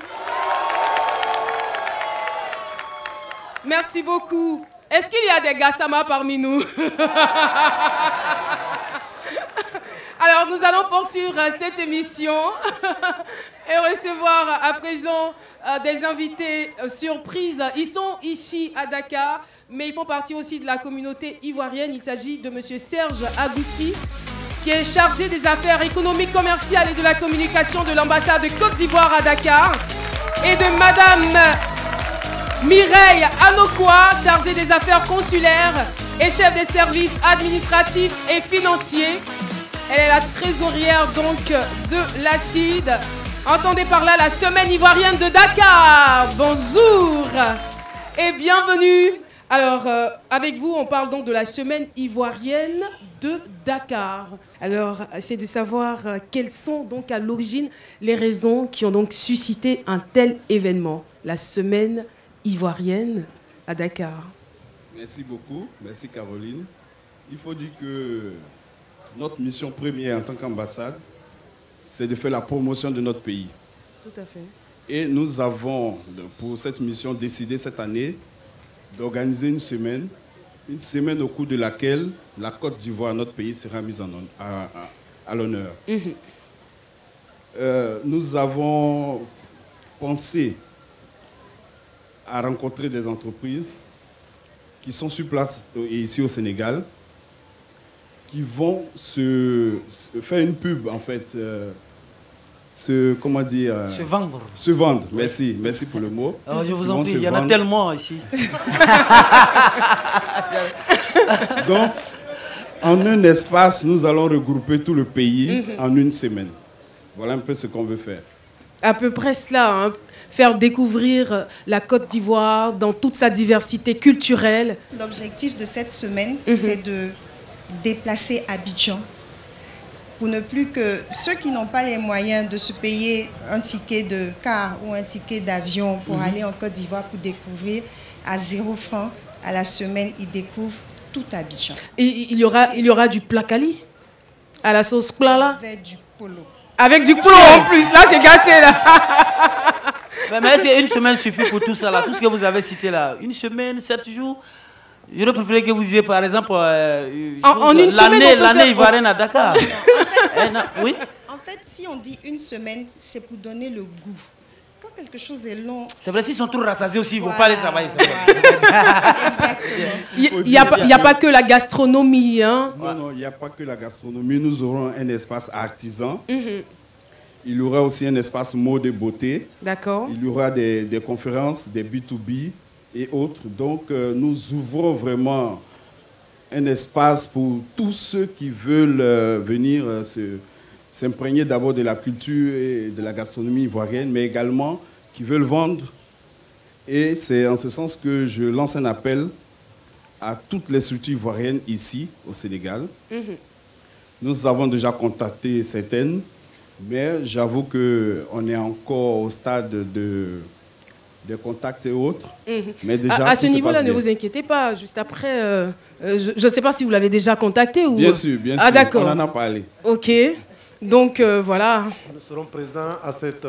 Merci beaucoup. Est-ce qu'il y a des Gassama parmi nous? Alors, nous allons poursuivre cette émission et recevoir à présent des invités surprises. Ils sont ici à Dakar, mais ils font partie aussi de la communauté ivoirienne. Il s'agit de M. Serge Agoussi, qui est chargé des affaires économiques, commerciales et de la communication de l'ambassade de Côte d'Ivoire à Dakar, et de Madame Mireille Anokoa, chargée des affaires consulaires et chef des services administratifs et financiers. Elle est la trésorière donc de l'ACID. Entendez par là la semaine ivoirienne de Dakar. Bonjour et bienvenue. Alors, avec vous, on parle donc de la semaine ivoirienne de Dakar. Alors, c'est de savoir quelles sont donc à l'origine les raisons qui ont donc suscité un tel événement, la semaine ivoirienne à Dakar. Merci beaucoup, merci Caroline. Il faut dire que notre mission première en tant qu'ambassade, c'est de faire la promotion de notre pays. Tout à fait. Et nous avons, pour cette mission, décidé cette année d'organiser une semaine au cours de laquelle la Côte d'Ivoire, notre pays, sera mise à l'honneur. Nous avons pensé à rencontrer des entreprises qui sont sur place ici au Sénégal, qui vont faire une pub, en fait, comment dire, se vendre. Se vendre, merci pour le mot. Alors, je vous en prie, il y en a tellement ici. Donc, en un espace, nous allons regrouper tout le pays en une semaine. Voilà un peu ce qu'on veut faire. À peu près cela, hein. Faire découvrir la Côte d'Ivoire dans toute sa diversité culturelle. L'objectif de cette semaine, c'est de déplacer Abidjan pour ne plus que ceux qui n'ont pas les moyens de se payer un ticket de car ou un ticket d'avion pour aller en Côte d'Ivoire pour découvrir à 0 francs à la semaine, ils découvrent tout Abidjan. Et il y aura du placali à la sauce plala. Avec du polo. Avec du polo en plus, là c'est gâté là. Mais est-ce qu'une semaine suffit pour tout ça là, tout ce que vous avez cité là? Une semaine, 7 jours? J'aurais préféré que vous disiez par exemple l'année ivoirienne à Dakar. Oui. En fait, si on dit une semaine, c'est pour donner le goût. Quand quelque chose est long... C'est vrai, s'ils sont tous rassasiés aussi, ils ne vont pas aller travailler. Exactement. Il n'y a pas que la gastronomie. Hein. Non, il n'y a pas que la gastronomie. Nous aurons un espace artisan. Il y aura aussi un espace mode et beauté. D'accord. Il y aura des conférences, des B2B et autres. Donc, nous ouvrons vraiment un espace pour tous ceux qui veulent venir s'imprégner d'abord de la culture et de la gastronomie ivoirienne, mais également qui veulent vendre. Et c'est en ce sens que je lance un appel à toutes les structures ivoiriennes ici, au Sénégal. Nous avons déjà contacté certaines, mais j'avoue qu'on est encore au stade des contacts et autres. Mais déjà, à ce niveau-là, ne vous inquiétez pas. Juste après, je ne sais pas si vous l'avez déjà contacté ou... Bien sûr. Ah, d'accord. On en a parlé. Ok. Donc, voilà. Nous serons présents à cette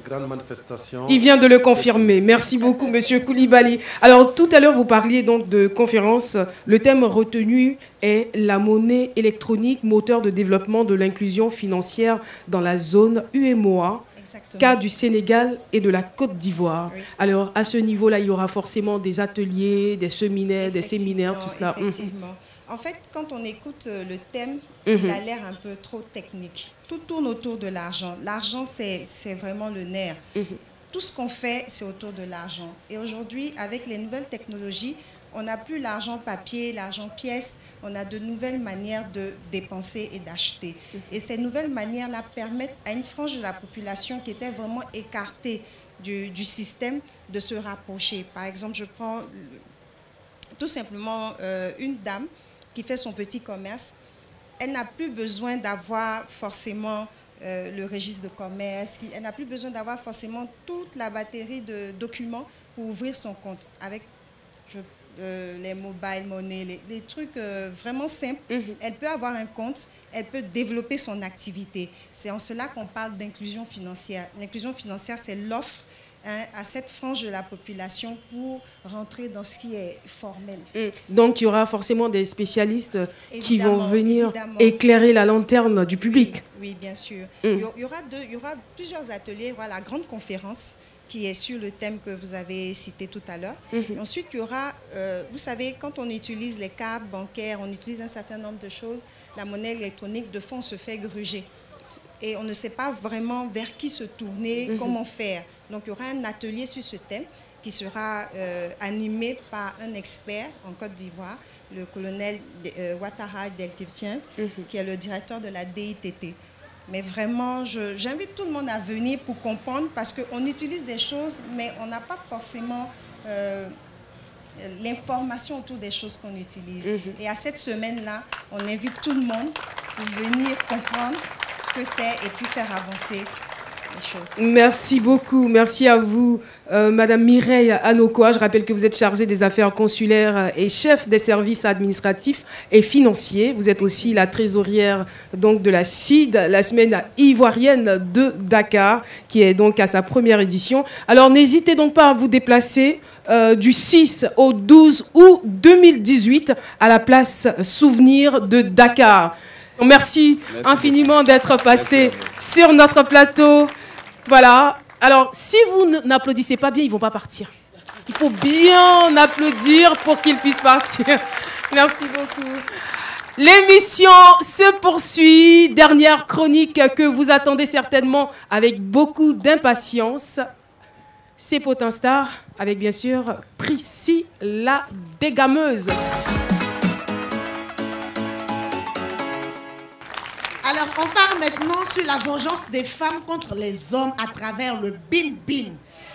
grande manifestation. Il vient de le confirmer. Merci beaucoup, Monsieur Koulibaly. Alors, tout à l'heure, vous parliez donc de conférence. Le thème retenu est la monnaie électronique, moteur de développement de l'inclusion financière dans la zone UEMOA. Cas du Sénégal et de la Côte d'Ivoire. Oui. Alors, à ce niveau-là, il y aura forcément des ateliers, des séminaires, tout cela. Effectivement. En fait, quand on écoute le thème, il a l'air un peu trop technique. Tout tourne autour de l'argent. L'argent, c'est vraiment le nerf. Tout ce qu'on fait, c'est autour de l'argent. Et aujourd'hui, avec les nouvelles technologies, on n'a plus l'argent papier, l'argent pièce, on a de nouvelles manières de dépenser et d'acheter. Et ces nouvelles manières-là permettent à une frange de la population qui était vraiment écartée du système de se rapprocher. Par exemple, je prends tout simplement une dame qui fait son petit commerce. Elle n'a plus besoin d'avoir forcément le registre de commerce, elle n'a plus besoin d'avoir forcément toute la batterie de documents pour ouvrir son compte avec les mobile money, les trucs vraiment simples. Elle peut avoir un compte, elle peut développer son activité. C'est en cela qu'on parle d'inclusion financière. L'inclusion financière, c'est l'offre à cette frange de la population pour rentrer dans ce qui est formel. Donc, il y aura forcément des spécialistes qui vont venir éclairer la lanterne du public. Oui, bien sûr. Il y aura plusieurs ateliers. Voilà, la grande conférence qui est sur le thème que vous avez cité tout à l'heure. Ensuite, il y aura, vous savez, quand on utilise les cartes bancaires, on utilise un certain nombre de choses, la monnaie électronique, de fois, on se fait gruger. Et on ne sait pas vraiment vers qui se tourner, comment faire. Donc, il y aura un atelier sur ce thème qui sera animé par un expert en Côte d'Ivoire, le colonel Ouattara Deltibien, qui est le directeur de la DITT. Mais vraiment, j'invite tout le monde à venir pour comprendre, parce qu'on utilise des choses, mais on n'a pas forcément l'information autour des choses qu'on utilise. Et à cette semaine-là, on invite tout le monde pour venir comprendre ce que c'est et puis faire avancer les choses. Merci beaucoup. Merci à vous, Madame Mireille Anokoa. Je rappelle que vous êtes chargée des affaires consulaires et chef des services administratifs et financiers. Vous êtes aussi la trésorière donc, de la CID, la semaine ivoirienne de Dakar, qui est donc à sa première édition. Alors, n'hésitez donc pas à vous déplacer du 6 au 12 août 2018 à la place Souvenir de Dakar. Merci infiniment d'être passé sur notre plateau. Voilà. Alors, si vous n'applaudissez pas bien, ils ne vont pas partir. Il faut bien applaudir pour qu'il puisse partir. Merci beaucoup. L'émission se poursuit. Dernière chronique que vous attendez certainement avec beaucoup d'impatience. C'est Potenstar avec bien sûr Prissy la dégameuse. Alors, on part maintenant sur la vengeance des femmes contre les hommes à travers le bin-bin.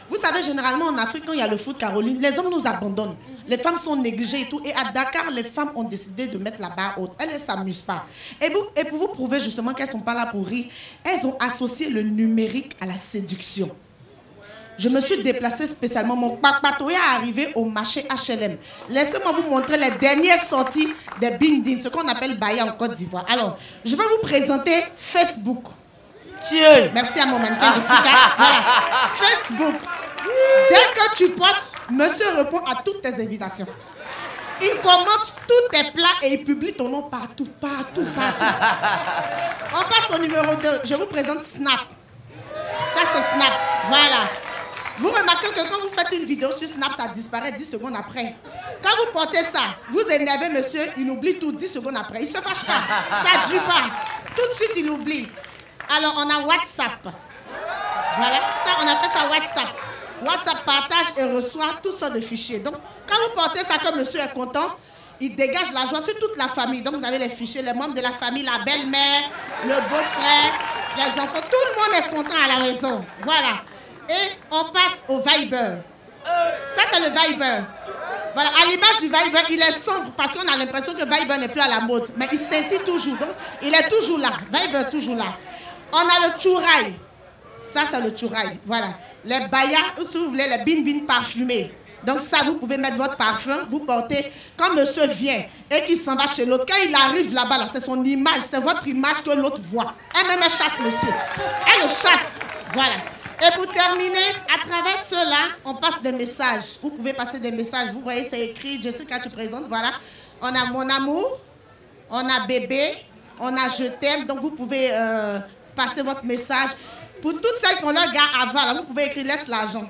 Vous savez, généralement en Afrique, quand il y a le foot, Caroline, les hommes nous abandonnent. Les femmes sont négligées et tout. Et à Dakar, les femmes ont décidé de mettre la barre haute. Elles ne s'amusent pas. Et pour vous prouver justement qu'elles ne sont pas là pour rire, elles ont associé le numérique à la séduction. Je me suis déplacée spécialement. Mon papatoya est arrivé au marché HLM. Laissez-moi vous montrer les dernières sorties des Bindin, ce qu'on appelle Baya en Côte d'Ivoire. Alors, je vais vous présenter Facebook. Merci à mon mannequin Jessica. Voilà. Facebook. Dès que tu portes, monsieur répond à toutes tes invitations. Il commente tous tes plats et il publie ton nom partout, partout, partout. On passe au numéro 2. Je vous présente Snap. Ça, c'est Snap. Voilà. Vous remarquez que quand vous faites une vidéo sur Snap, ça disparaît 10 secondes après. Quand vous portez ça, vous énervez monsieur, il oublie tout 10 secondes après. Il ne se fâche pas. Ça ne dure pas. Tout de suite, il oublie. Alors, on a WhatsApp. Voilà, ça, on appelle ça WhatsApp. WhatsApp partage et reçoit toutes sortes de fichiers. Donc, quand vous portez ça, comme monsieur est content, il dégage la joie sur toute la famille. Donc, vous avez les fichiers, les membres de la famille, la belle-mère, le beau-frère, les enfants. Tout le monde est content à la maison. Voilà. Et on passe au Viber. Ça, c'est le Viber. Voilà, à l'image du Viber, il est sombre parce qu'on a l'impression que Viber n'est plus à la mode. Mais il scintille toujours. Donc, il est toujours là. Viber est toujours là. On a le Chouraï. Ça, c'est le Chouraï. Voilà. Les bayas, ou si vous voulez, les bin-bin parfumés. Donc ça, vous pouvez mettre votre parfum, vous portez. Quand monsieur vient et qu'il s'en va chez l'autre, quand il arrive là-bas, là, c'est son image, c'est votre image que l'autre voit. Elle-même, elle chasse monsieur. Elle le chasse. Voilà. Et pour terminer, à travers cela, on passe des messages. Vous pouvez passer des messages. Vous voyez, c'est écrit, je sais quand tu présentes, voilà. On a mon amour, on a bébé, on a je t'aime. Donc vous pouvez passer votre message. Pour toutes celles qui ont leur gars avant, là, vous pouvez écrire laisse l'argent.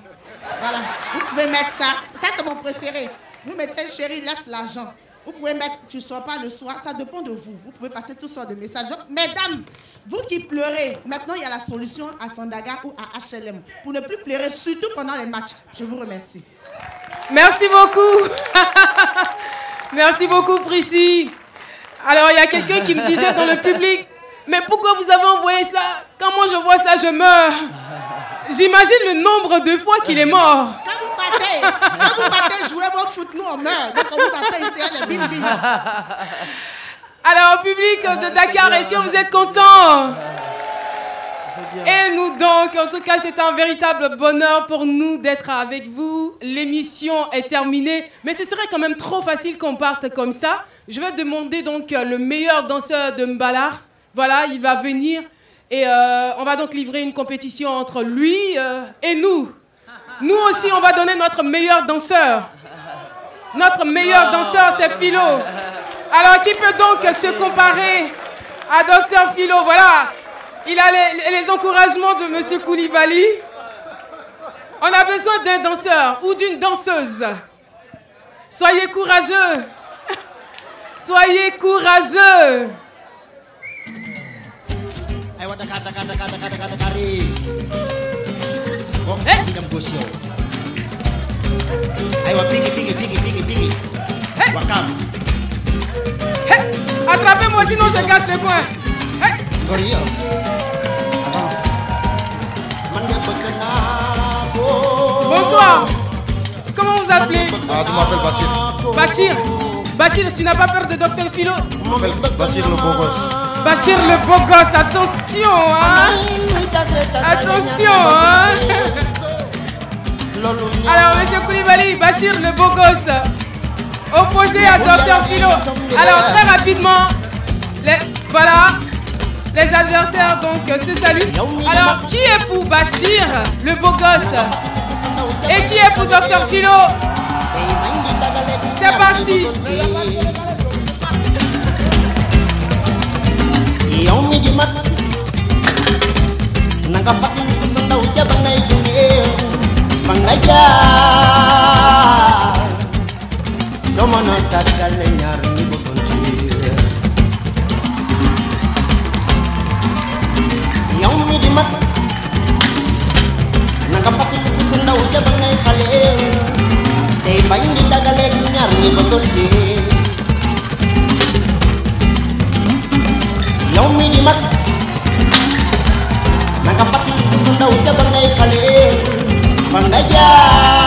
Voilà. Vous pouvez mettre ça. Ça, c'est mon préféré. Vous mettez chérie, laisse l'argent. Vous pouvez mettre tu ne sors pas le soir. Ça dépend de vous. Vous pouvez passer toutes sortes de messages. Donc, mesdames, vous qui pleurez, maintenant, il y a la solution à Sandaga ou à HLM. Pour ne plus pleurer, surtout pendant les matchs. Je vous remercie. Merci beaucoup. Merci beaucoup, Prissy. Alors, il y a quelqu'un qui me disait dans le public, mais pourquoi vous avez envoyé ça? Quand moi je vois ça, je meurs. J'imagine le nombre de fois qu'il est mort. Quand vous partez jouer vos foot, nous on meurt. Donc on vous attend ici, les bin-bin. Alors, public de Dakar, est-ce que vous êtes contents? Et nous donc, en tout cas, c'est un véritable bonheur pour nous d'être avec vous. L'émission est terminée, mais ce serait quand même trop facile qu'on parte comme ça. Je vais demander donc le meilleur danseur de Mbalar. Voilà, il va venir et on va donc livrer une compétition entre lui et nous. Nous aussi, on va donner notre meilleur danseur. Notre meilleur danseur, c'est Philo. Alors, qui peut donc se comparer à Dr Philo? Voilà, il a les encouragements de Monsieur Koulibaly. On a besoin d'un danseur ou d'une danseuse. Soyez courageux. Soyez courageux. Attrapez-moi sinon je casse ce coin. Bonsoir. Comment vous appelez? Ah, tu m'appelles Bachir. Bachir. Bachir, tu n'as pas peur de Dr Philo? Je m'appelle Bachir le beau gosse. Bachir le beau gosse, attention, hein. Attention, hein. Alors, monsieur Koulibaly, Bachir le beau gosse, opposé à Dr Philo. Alors, très rapidement, voilà, les adversaires donc se saluent. Alors, qui est pour Bachir le beau gosse? Et qui est pour Dr Philo? C'est parti. Nangka pakin kesendau jabang naik dunia, bang aja. Domano tagale ñaar ñi bëggante yow mi di mat nanga fàttali ko sa ndaw ja ba ngay xale tey bañ di tagale ñaar ñi bëggante yow mi di mat nanga fàttali ko sa ndaw ja ba ngay xale ba nga jaar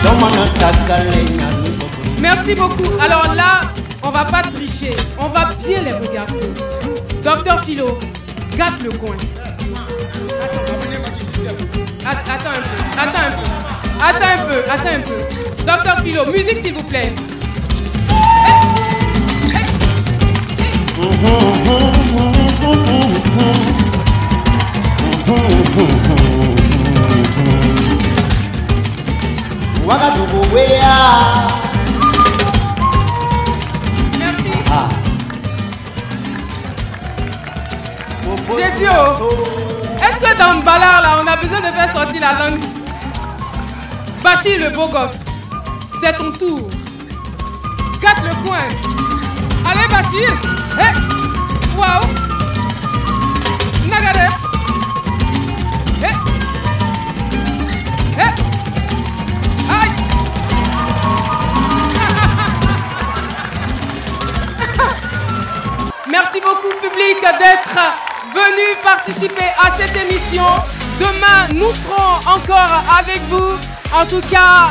domano tagale ñaar ñi bëggante. Merci beaucoup. Alors là, on va pas tricher, on va bien les regarder. Docteur Philo, gâte le coin. Attends un peu. Docteur Philo, musique s'il vous plaît. Merci. J'ai dit, est-ce que dans le balard là, on a besoin de faire sortir la langue? Bachir le beau gosse, c'est ton tour. Gâte le coin. Allez Bachir. Hey. Waouh. Nagade. Hey. Hey. Aïe. Merci beaucoup public d'être venu participer à cette émission. Demain, nous serons encore avec vous. En tout cas,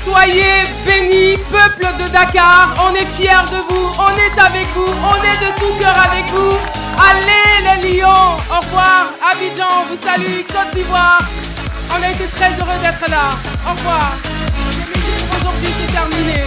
soyez bénis, peuple de Dakar. On est fiers de vous, on est avec vous, on est de tout cœur avec vous. Allez les Lions, au revoir. Abidjan, on vous salue. Côte d'Ivoire, on a été très heureux d'être là. Au revoir. Aujourd'hui, c'est terminé.